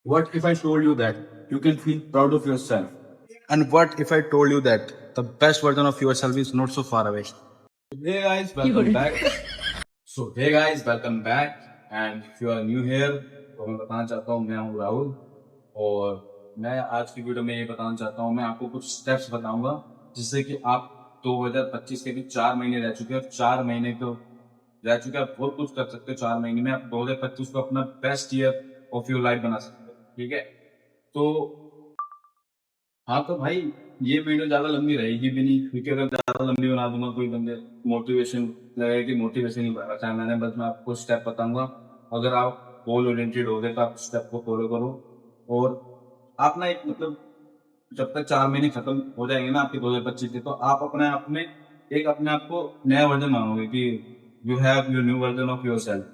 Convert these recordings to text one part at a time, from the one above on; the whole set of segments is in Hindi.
What if I told you that you can feel proud of yourself? And what if I told you that the best version of yourself is not so far away? Hey guys, welcome back. Hey guys, welcome back. And if you are new here, तो मैं बताना चाहता हूँ मैं हूँ राहुल और मैं आज की वीडियो में ये बताना चाहता हूँ मैं आपको कुछ स्टेप्स बताऊंगा जिससे कि आप 2025 के भी 4 महीने रह चुके हैं और 4 महीने तो रह चुके हैं, आप बहुत कुछ कर सकते हो 4 महीने में। आप 2025 को अपना best year of your life बना सकते हो, ठीक है। तो हाँ तो भाई ये वीडियो ज्यादा लंबी रहेगी भी नहीं, क्योंकि अगर ज्यादा लंबी बना दूंगा कोई बंदे मोटिवेशन लगेगा कि मोटिवेशन ही बना चाहे मैंने, बस मैं आपको स्टेप बताऊंगा। अगर आप गोल ओरिएंटेड हो गए तो आप स्टेप को फॉलो करो और आप ना एक मतलब जब तक 4 महीने खत्म हो जाएंगे ना आपके 2025 के, तो आप अपने आप में एक अपने आप को नया वर्जन मानोगे कि you have your new version of your self,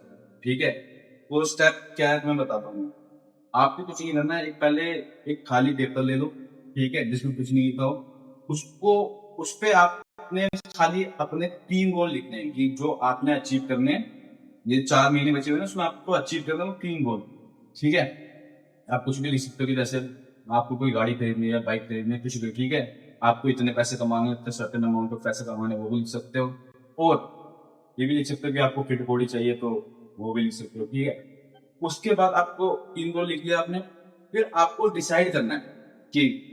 ठीक है। वो स्टेप क्या है मैं बताता हूँ। आपको कुछ नहीं करना है, एक पहले एक खाली पेपर ले लो, ठीक है, जिसमें कुछ नहीं लिखा हो। उसको उस पे आपने खाली अपने 3 गोल लिखने हैं कि जो आपने अचीव करने हैं। ये 4 महीने बचे हुए ना, उसमें आपको अचीव करना है 3 गोल, ठीक है। आप कुछ भी लिख सकते हो कि जैसे आपको कोई गाड़ी खरीदनी है, बाइक खरीदनी है, कुछ भी, ठीक है। आपको इतने पैसे कमाने, इतने सर्टेन अमाउंट ऑफ पैसे कमाने, वो भी लिख सकते हो। और ये भी लिख सकते हो कि आपको फिट बॉडी चाहिए, तो वो भी लिख सकते हो, ठीक है। उसके बाद आपको 3 गोल लिख लिया आपने, फिर आपको डिसाइड करना है कि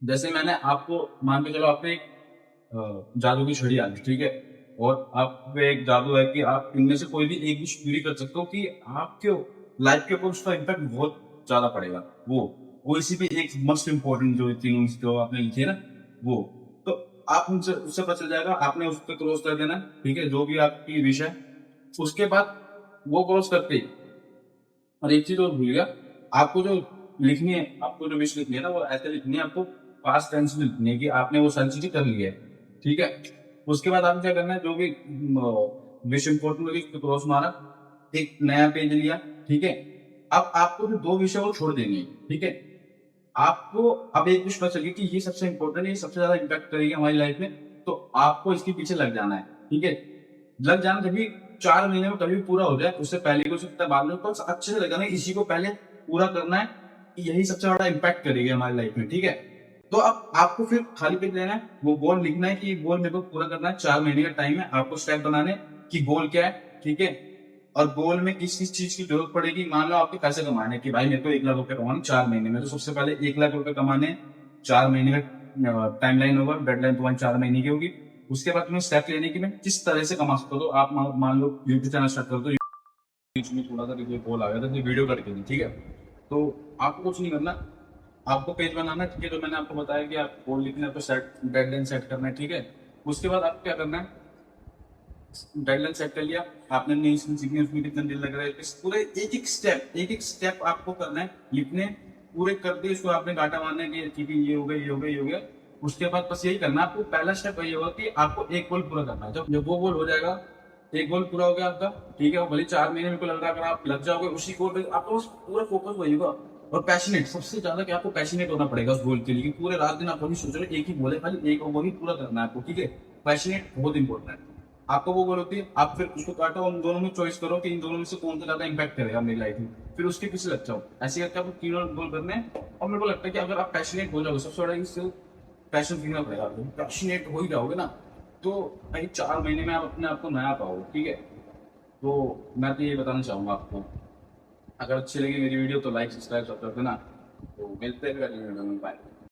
जैसे मैंने आपको मान के चलो आपने एक जादू की छड़ी आ गई, ठीक है। और आप पे एक जादू है कि आप इनमें से कोई भी एक भी पूरी कर सकते हो कि आपके लाइफ के ऊपर उसका इम्पैक्ट बहुत ज्यादा पड़ेगा। वो इसी पे एक मोस्ट इम्पोर्टेंट जो तीनों जो आपने लिखी है ना, वो तो आप उनसे उससे पता चल जाएगा, आपने उस पर क्रॉस कर देना, ठीक है, जो भी आपकी विश है। उसके बाद वो क्रॉस करते ही, और एक चीज और भूल गया, आपको जो लिखनी है, आपको जो विश लिखनी है ना, वो ऐसे लिखनी है, आपको पास्ट टेंस में लिखनी है कि आपने वो सारी चीजें कर ली है, ठीक है। उसके बाद आपको क्या करना है, जो भी विश इंपॉर्टेंट लगी उसको क्रॉस मारा, एक नया पेज लिया, ठीक है। अब आपको जो 2 विषय वो छोड़ देंगे, ठीक है। आपको अब एक विश पता चल गई कि ये सबसे इंपॉर्टेंट है, ये सबसे ज्यादा इम्पैक्ट करेगी हमारी लाइफ में, तो आपको इसके पीछे लग जाना है, ठीक है। लग जाना जब भी 4 महीने में कभी पूरा हो जाए, उससे पहले को सकता बाद में, तो अच्छे से लगाना इसी को पहले पूरा करना है, यही सबसे बड़ा इम्पैक्ट करेगी हमारी लाइफ में, ठीक है। तो अब आपको फिर खाली पेज लेना है, वो गोल लिखना है कि गोल मेरे को पूरा करना है, 4 महीने का टाइम है, आपको स्टेप बनाने कि गोल क्या है, ठीक है। और गोल में किस किस चीज की जरूरत पड़ेगी। मान लो आपके पैसे कमाने कि भाई मेरे को 1 लाख रुपए कमाने 4 महीने में, तो सबसे पहले 1 लाख रुपए कमाने 4 महीने का टाइम लाइन होगा, डेडलाइन तुम्हारी 4 महीने की होगी। उसके बाद तुम्हें स्टेप लेने की मैं किस तरह से कमा सकता हूँ। तो आप मान लो यूट्यूब चैनल स्टार्ट कर दो, बीच में थोड़ा सा देखिए कॉल आ गया था, वीडियो करके दी, ठीक है। तो आपको कुछ नहीं करना, आपको पेज बनाना है, ठीक है। तो मैंने आपको बताया कि आप गोल लिखना है, तो सेट डेडलाइन सेट करना है, ठीक है। उसके बाद आपको क्या करना है, डेडलाइन सेट कर लिया आपने, नहीं सीखने उसमें कितने दिन लग रहा है, इस पूरे एक एक स्टेप आपको करना है लिखने, पूरे कर दिए इसको आपने डाटा मारना है कि ठीक है ये हो गया, ये हो गया, ये हो गया। उसके बाद बस यही करना है आपको। पहला स्टेप ये होगा कि आपको एक गोल पूरा करना है। जब वो गोल हो जाएगा, एक गोल पूरा हो गया आपका, ठीक है। वो भले 4 महीने में को लग रहा है, अगर आप लग जाओगे उसी गोल पे, आपको पूरा फोकस वही होगा। और पैशनेट, सबसे ज्यादा कि आपको पैशनेट होना पड़ेगा उस गोल के लिए, पूरे रात दिन आप वही सोच रहे हो, एक ही गोल है, खाली एक वही पूरा करना है आपको, ठीक है। पैशनेट बहुत इंपॉर्टेंट है। आपको वो गोल होती है, आप फिर उसको काटो, उन दोनों में चॉइस करो कि इन दोनों में से कौन सा ज्यादा इंपैक्ट करेगा मेरी लाइफ में, फिर उसके पीछे लग जाओ। ऐसे करके आपको तीनों गोल करने हैं। और मेरे को लगता है कि अगर आप पैशनेट हो जाओगे, सबसे बड़ा इससे पैशन फील पड़ेगा आपको, पैशनेट हो ही जाओगे ना, तो भाई 4 महीने में आप अपने आप को नया पाओगे, ठीक है। तो मैं तो ये बताना चाहूंगा आपको, अगर अच्छी लगी मेरी वीडियो तो लाइक सब्सक्राइब सब कर देना। तो मिलते हैं अगली वीडियो में, बाय।